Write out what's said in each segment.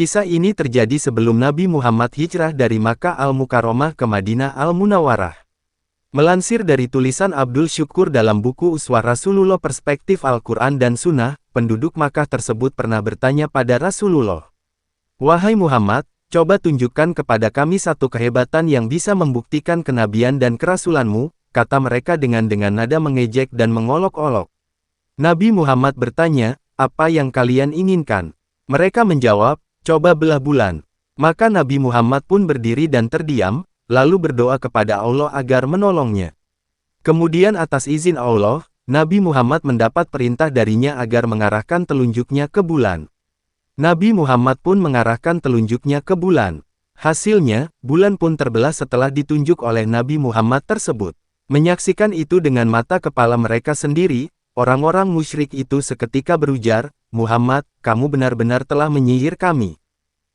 Kisah ini terjadi sebelum Nabi Muhammad hijrah dari Makkah Al-Mukarramah ke Madinah Al-Munawwarah. Melansir dari tulisan Abdul Syukur dalam buku Uswah Rasulullah Perspektif Al-Quran dan Sunnah, penduduk Makkah tersebut pernah bertanya pada Rasulullah. "Wahai Muhammad, coba tunjukkan kepada kami satu kehebatan yang bisa membuktikan kenabian dan kerasulanmu," kata mereka dengan nada mengejek dan mengolok-olok. Nabi Muhammad bertanya, "Apa yang kalian inginkan?" Mereka menjawab, "Coba belah bulan." Maka Nabi Muhammad pun berdiri dan terdiam, lalu berdoa kepada Allah agar menolongnya. Kemudian atas izin Allah, Nabi Muhammad mendapat perintah darinya agar mengarahkan telunjuknya ke bulan. Nabi Muhammad pun mengarahkan telunjuknya ke bulan. Hasilnya, bulan pun terbelah setelah ditunjuk oleh Nabi Muhammad tersebut. Menyaksikan itu dengan mata kepala mereka sendiri, orang-orang musyrik itu seketika berujar, "Muhammad, kamu benar-benar telah menyihir kami."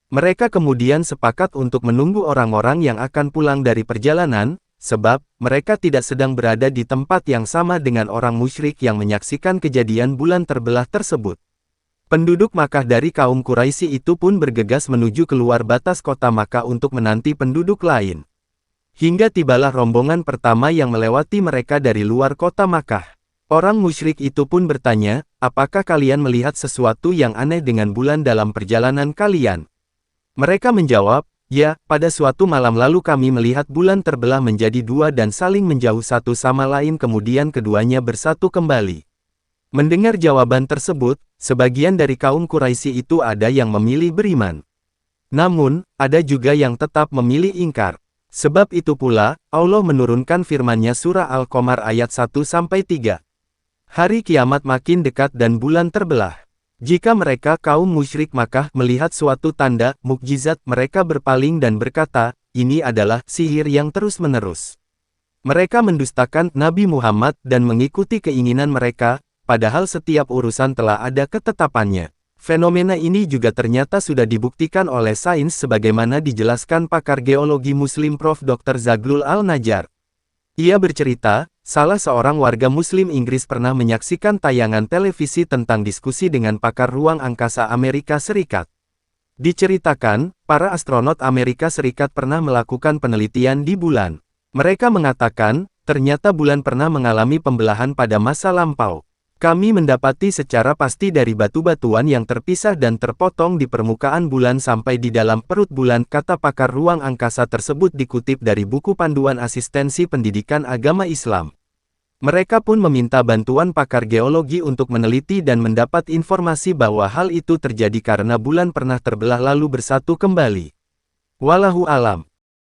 Mereka kemudian sepakat untuk menunggu orang-orang yang akan pulang dari perjalanan, sebab mereka tidak sedang berada di tempat yang sama dengan orang musyrik yang menyaksikan kejadian bulan terbelah tersebut. Penduduk Makkah dari kaum Quraisy itu pun bergegas menuju keluar batas kota Makkah untuk menanti penduduk lain. Hingga tibalah rombongan pertama yang melewati mereka dari luar kota Makkah. Orang musyrik itu pun bertanya, "Apakah kalian melihat sesuatu yang aneh dengan bulan dalam perjalanan kalian?" Mereka menjawab, "Ya, pada suatu malam lalu kami melihat bulan terbelah menjadi dua dan saling menjauh satu sama lain, kemudian keduanya bersatu kembali." Mendengar jawaban tersebut, sebagian dari kaum Quraisy itu ada yang memilih beriman. Namun, ada juga yang tetap memilih ingkar. Sebab itu pula, Allah menurunkan firman-Nya surah Al-Qamar ayat 1-3. Hari kiamat makin dekat dan bulan terbelah. Jika mereka kaum musyrik Makkah melihat suatu tanda, mukjizat, mereka berpaling dan berkata, "Ini adalah sihir yang terus-menerus." Mereka mendustakan Nabi Muhammad dan mengikuti keinginan mereka, padahal setiap urusan telah ada ketetapannya. Fenomena ini juga ternyata sudah dibuktikan oleh sains sebagaimana dijelaskan pakar geologi Muslim Prof. Dr. Zaglul Al-Najjar. Ia bercerita, salah seorang warga Muslim Inggris pernah menyaksikan tayangan televisi tentang diskusi dengan pakar ruang angkasa Amerika Serikat. Diceritakan, para astronot Amerika Serikat pernah melakukan penelitian di bulan. Mereka mengatakan, ternyata bulan pernah mengalami pembelahan pada masa lampau. "Kami mendapati secara pasti dari batu-batuan yang terpisah dan terpotong di permukaan bulan sampai di dalam perut bulan," kata pakar ruang angkasa tersebut dikutip dari buku Panduan Asistensi Pendidikan Agama Islam. Mereka pun meminta bantuan pakar geologi untuk meneliti dan mendapat informasi bahwa hal itu terjadi karena bulan pernah terbelah lalu bersatu kembali. Wallahu alam.